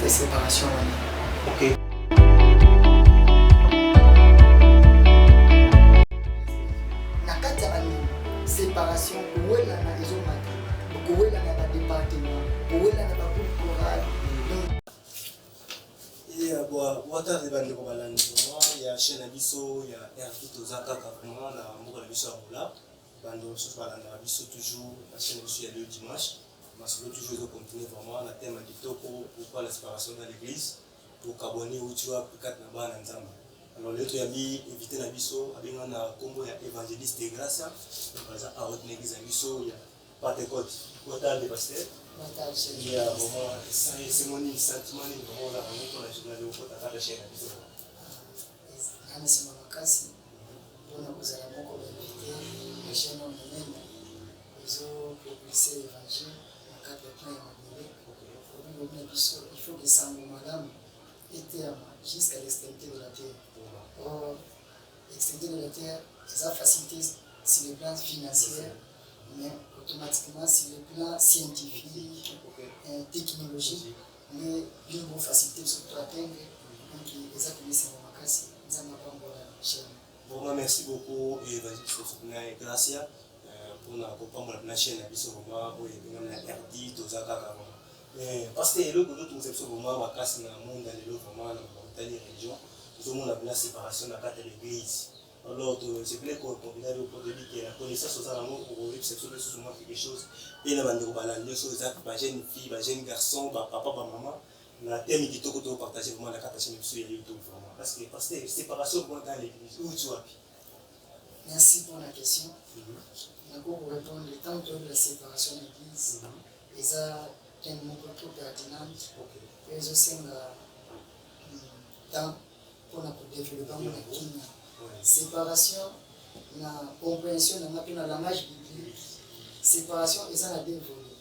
de séparation. Ok. Séparation, où est la maison matin, où est la département, où est la groupe choral. Et wata de bande kobalani vraiment il y a chaîne abisso il y a RT Tozaka vraiment la moko la biso amola bande sur balanda abisso toujours la chaîne abisso il y a le dimanche mais c'est toujours de continuer vraiment la thème du toko pourquoi la séparation dans l'église pour cabonner ou tu vois peut-être na bana nzamba. Alors l'autre il y a mis éviter la bisso avec un combo il y a évangéliste de grâce par exemple à haute église abisso il y a pas de côte wata de pasteur. Il y a vraiment c'est mon sentiment vraiment là on a journal au côté à la chaîne abisso. Anasema makasi bona kuzala moko bavité la chaîne on même ils ont propulsé l'évangile en cas de plein de il faut que ça madame était jusqu'à l'extrémité de la terre. Or, l'extrémité de la terre, ça facilite sur le plan financier, mais automatiquement sur le plan scientifique, technologique, mais une bonne facilité sur le terre. Donc, les accueillis, c'est mon makasi. Nous avons pas encore la chaîne. Bon, merci beaucoup et vas-y, Gracia pour comprendre la chaîne abisso vraiment pour la RD Tozaka. Parce que le groupe nous sommes vraiment à casse dans le monde dans les régions nous avons la séparation dans la l'église alors c'est clair qu'on combine le pour dire que la connaissance aux amours pour réception de souvent quelque chose et la bande balance choses ça jeune fille jeune garçon papa maman la thème qui toko to partager vraiment la carte chaîne sur YouTube vraiment parce que séparation dans l'église où tu vois. Merci pour la question. D'accord, pour répondre le temps de la séparation de l'église et ça un mot trop pertinent et je sais temps pour développer mon activité. Séparation, la compréhension de la langage biblique, séparation, ils ont la deux volets.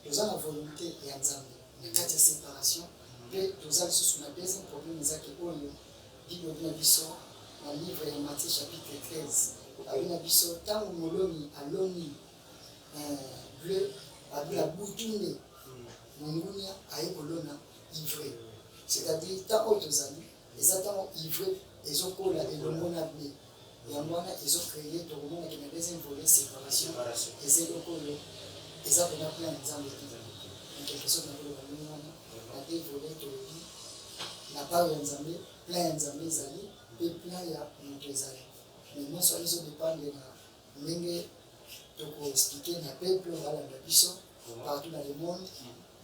Ils ont la volonté et ensemble. Mais quand il y a séparation, puis nous avons sous la deuxième problème, nous avons Bible bien biso, dans le livre de Matthieu chapitre 13. Avec la biso, tant où moloni, aloni, bleu, avec la boutoune, mongunia, aïkolona, ivré. C'est-à-dire, tant aux amis, les attendants ivrés, ils ont collé et le monde a blé. Et en moi, ils ont créé tout le monde qui a des volets séparation. Et c'est le collé. Ils ont plein d'exemples. En quelque sorte, on a des volets de vie. La part d'ensemble, plein d'ensemble, et plein il y a notre amis. Mais non seulement ils ont dépend de la langue, pour expliquer le peuple, voilà, le bichon, partout dans le monde,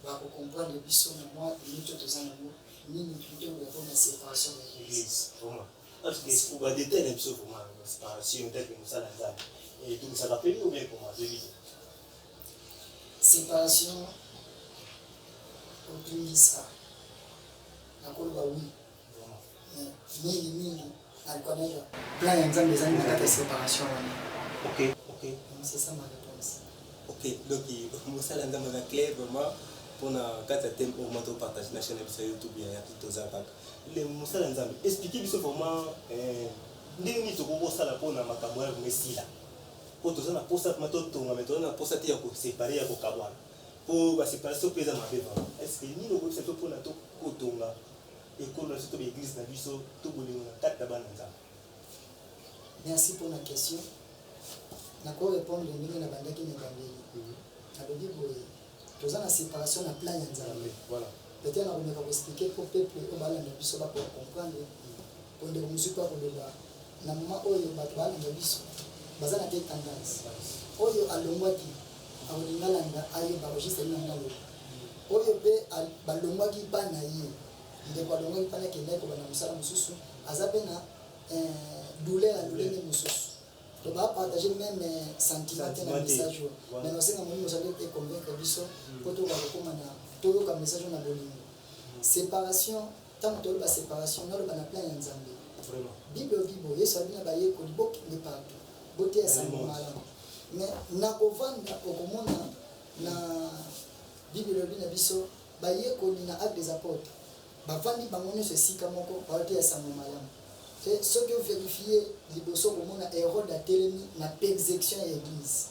pour comprendre le bichon, moi, nous tous en amour. Ni plutôt la séparation de l'église. Parce que pour des détails, il faut vraiment la séparation telle que nous sommes là. Et tout ça va payer ou bien comment je dis. Séparation, au plus ça. La colombe oui. Mille, la connaître. Plein d'exemples des années de séparation. Ok. C'est ça ma réponse. Ok, donc nous sommes dans la clé vraiment. On a quatre thèmes au moto partage la chaîne sur YouTube il y a tout aux attaques les musala nzambe expliquer biso vraiment ndenge ni toko sala pona makambo ya mesila ko tozana posa mato tonga meto na posa te ya ko séparer ya ko kabwana po ba séparation pesa mabe vraiment est-ce que ni loko c'est pour na to ko tonga et ko na surtout l'église na biso to bolingo na tata bana nzambe. Merci pour la question. Na ko répondre ndenge na bandaki na bandeli na bodi boye dans la séparation, la plan voilà. Peut-être qu'on va expliquer pour le peuple, on va comprendre. Pour les musiques, pour les bas. Na moment où il va te parler de biso, baza na tête tendance. Oyo alongwaki, awolingala ayo ba registre na ngalo. Oyo pe balongwaki bana ye. Ndeko alongwaki bana kende ko bana musala mususu, azabe na douleur ne mususu. Donc, on va partager même sentiment dans le message. Mais nous sommes convaincre pour tout le message dans le séparation, tant que la séparation, nous avons plein d'ensemble. Bible, il y a des partout. Beauté est sans mal. Mais nous avons na Bible, il y a acte des apôtres. Bavandi bangone ceci comme beauté est sans mal. Ce que vous vérifiez, liboso comme on a erreur de télémi na persécution à l'église.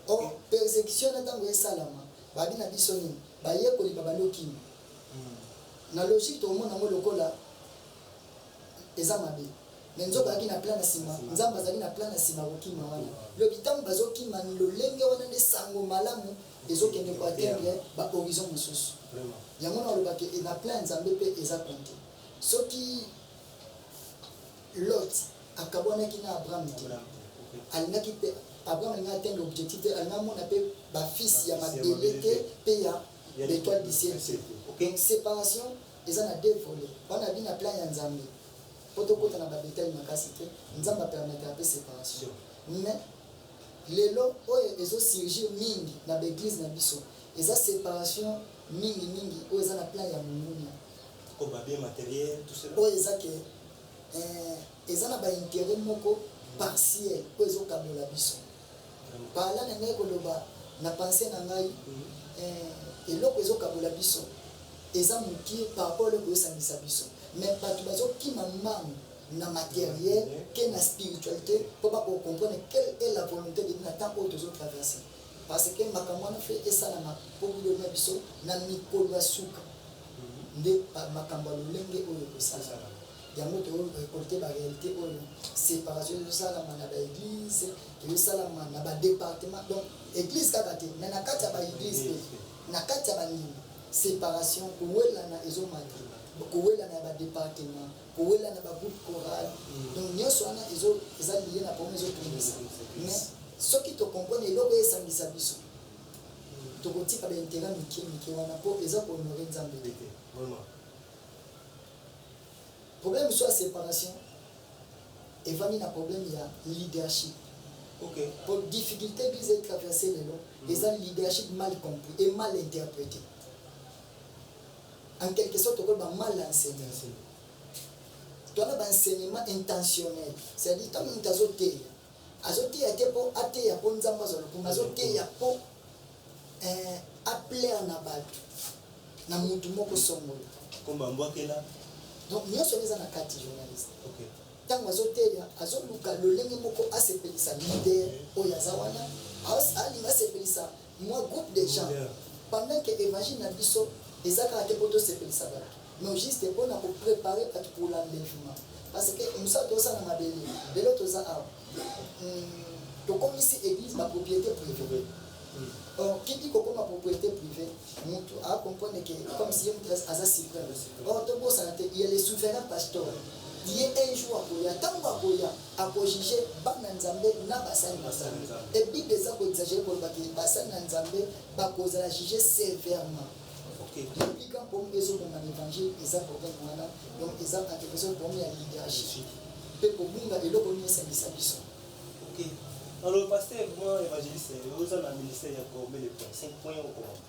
Or persécution na tango salama, babi na bisoni, baye ko li babalo kim. na logique tomona ngo lokola eza mabe mais nzoka aki na plan na sima nzamba azali na plan na sima kokima wana lobi ntango bazokima ni lolenge wana nde sango malamu ezokende koatteindre bahorizon mosusu yango na olobaki na plan nzambe mpe eza konte soki lot akabwanaki na abraham te alingaki mpe abraham alingi atteindre objectif te alingi amona mpe bafils ya mabele te mpe ya l'étoile du ciel te donc séparation eza na deux volets wana bi na plan ya nzambe po tokota na babetali makasi te nzambe apermettre mpe séparation mais lelo oyo ezosurgir mingi na baeglise na biso eza séparation mingi oyo eza na plan ya monguna oyo eza ke eza na baintérêt moko partiel oyo ezokabola biso parla na ngai koloba na pensé na ngai eloko ezokabola biso eza mokie par rapport eloko ezosangisa biso mais bato bazokima mbangu na matériel ke na spiritualité mpo bakocomprendre quelle est la volonté de Dieu na temps oyo tozotraverse parce que makambo wana fe esalama mpo biloko na biso na mikolo ya suka nde makambo ya lolenge oyo ekosalama yango torekolte baréalité oyo séparation ezosalama na baéglise ezosalama na badépartement donc église kaka te mais na kati ya baéglise te na kati ya banini séparation kowelana ezomata kowelana ya badépartement kowelana bagroupe choral donc nyonso wana eza lié na problème ezotungisa mais soki tocomprendre eloko esangisa biso tokotika baintérêt mike wana mpo eza kohonore nzambe te problème soit séparation evandi na problème ya leadership pour difficulté église etraverse lelo eza leadership mal compris et mal interprété en quelque sorte okoloba mal enseigné twana baenseignement intentionnel c'est-à-dire ntango moto azoteya te mpo ateya mpo nzambe azwa lokumu azoteya mpo aplaire na bato na motu moko songolo donc nyonso eza na kati journaliste ntango azoteya azoluka lolenge moko asepelisa leader oyo aza wana alingi asepelisa mwa groupe de gens pendant que évangile na biso eza kaka te mpo tosepelisa bato mais juste mpona kopréparer bato pour l'enlèvement parce que mosala tozosala na mabele lelo toza awa tokomisi église bapropriété privée or kiti kokoma propriété privée motu acomprendre que comme si ye motu aza suprême or tobosana te il y a le souverain pasteur ye un jour akoya ntango akoya akojuge bana nzambe na basali na nzambe ebible eza koexagere kolobaki basali na nzambe bakozala juge sévèrement depuis quand pomme ezoboma na évangile eza problème wana donc eza en quelque sorte pomme ya leadership mpe kobunga eloko nini esangisa biso alors pasteur moi évangéliste oza na ministère ya combien de points 5 points ou comment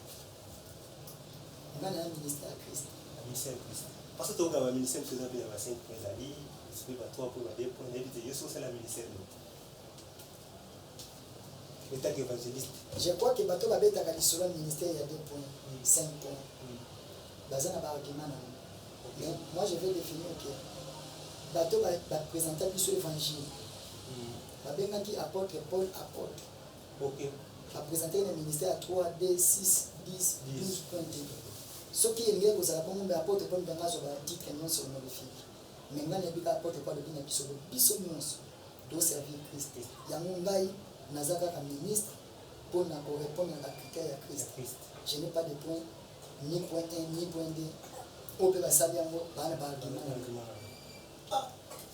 nga na ministère ya Christ ministère ya Christ parce que toka ba ministère toza pe ya ba 5 points ali c'est pas 3 points ba 2 points et puis yeso c'est la ministère en tant qu'évangéliste je crois que bato babetaka lisolo ya ministère ya 2 points 5 points baza na baargument na mais moi je vais définir que bato baprésenta biso évangile babengaki apôtre Paul apôtre baprésente na ministère ya 3 2 6 10 12 point soki engeki kozala bongo mpe apôtre Paul mpenga azwa batitre nyonso honorifique mais ngai nayebika apôtre Paul ebi na biso nyonso toservir Christ yango ngai naza kaka ministre mpo na korépondre na critère ya Christ je n'ai pas de point ni point 1 ni point 2 oyo mpe basali yango baa na baargument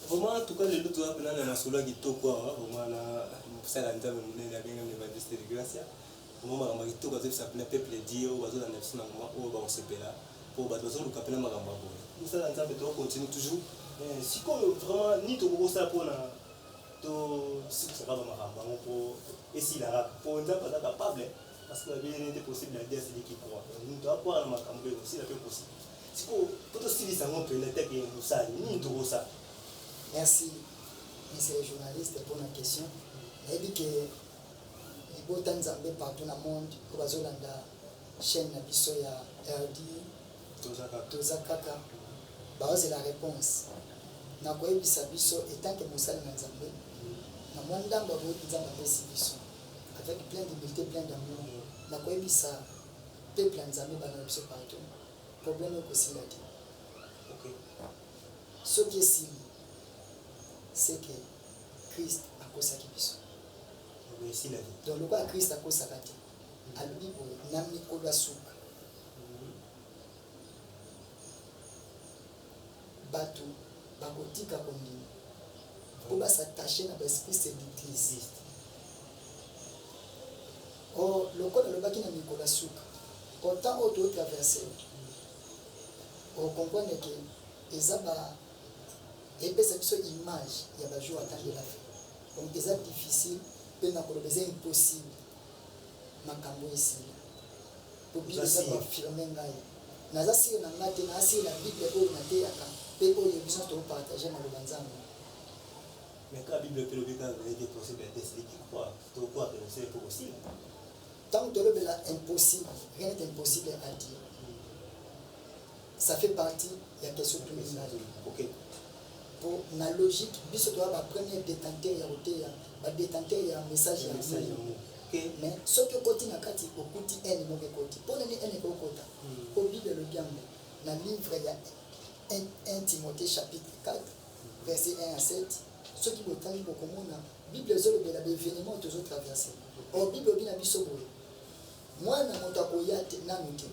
vraiment en tout cas lelo toza mpena na masolo ya kitoko awa vraiment na mosala nzambe monene abengami évangéliste de gracia vraiment makambo ya kitoko azobisa mpena peuple di oyo bazolanda biso na moma oyo bakosepela mpo bato bazoluka mpena makambo ya boye mosala nzambe tokocontinue toujours sikoyo vraiment nini tokokosala mpona tosikisaka bamakambo yango mpo esilaka mpo nzambe aza capable parce que babeli nete possible ya dia celui qui croit moto akwaka na makambo oyo osila mpe possible sikoyo mpo tosilisa yango mpena teke mosali nini tokosala. Merci, monsieur le journaliste, pour la question. Il dit que les beaux temps zambé partout dans le monde, pour la chaîne Nabiso ya RD, Tozakaka, c'est la réponse. Na quoi bisa biso étant que Moussa na Zambé, na mwanda mbabo nzamba besi biso avec plein d'humilité, plein d'amour. Na quoi bisa peuple nzambé bana biso partout. Problème aussi là dit. ce qui est signe, c'est que Christ a causé biso. Donc le quoi Christ a causé kati. À lui pour n'amener qu'au souk. Batou, bakotika kondi. Pour s'attacher à l'esprit séductrice. Oh, le code le baki na Nicolas souk. Autant auto traversé. On comprend que ezaba et puis c'est une image il y a des jours attendre la fin. Donc c'est difficile, peut na c'est impossible. Makambo ici. Pour bien ça affirmer ngai. Naza si na ngate na si la Bible o na te aka. Pe o ye besoin de partager na le banzango. Mais quand la Bible peut le dire qu'il est possible d'être celui qui croit, tu crois que c'est possible. Tant que le impossible, rien n'est impossible à dire. Ça fait partie de la question de l'image. Ok. Pour la logique, biso toi la première détenteur ya roté ya détenteur ya message ya message. Mais ce que côté na kati okuti en mo côté. Pour nani en ko kota. Au Bible le diambe na livre ya 1 Timothée chapitre 4 verset 1 à 7. Ceux qui botangi beaucoup mona Bible zolo bela événement toujours traversé. Au Bible bina biso boye. Moi na moto akoyate na muté.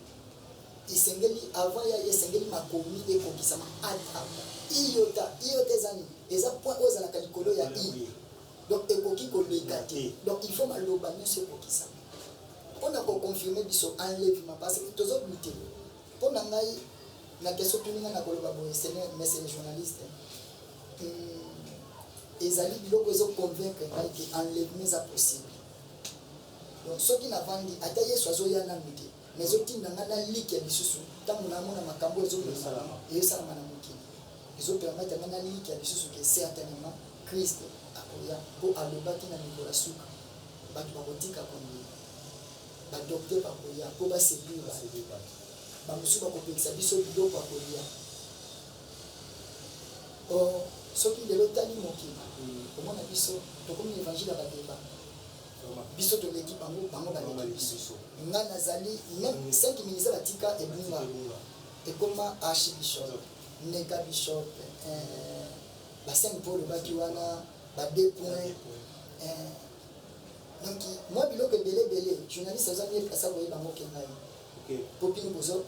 Isengeli avant ya isengeli makomi ekokisama ata iyota zani eza point oza na kalikolo ya i donc ekoki koleka te donc il faut maloba nyonso ekokisama mpona koconfirme biso enlèvement parce que tozo lutte mpona ngai na question tuninga na koloba boye seigneur mais c'est les journalistes ezali biloko ezoconvaincre ngai ke enlèvement eza possible donc soki navandi ata yesu azoya nanu te mais otinda nga na liki ya lisusu ntango namona makambo ezosalama na mokili ezopermettre nga na liki ya lisusu ke certainement Christ akoya mpo alobaki na mikolo ya suka bato bakotika kondi badokter bakoya mpo basedura bamosusu bakopekisa biso biloko akolia or soki lelo tali mokili omona biso tokomi évangile ya badeba biso toleki bango baleki biso nga nazali même 5 ministère batika ebunga ekoma archibishop nega bishop ba 5 pole baki wana ba 2 points donc moi biloko belé journaliste azami esa boye bango kengai popini bozo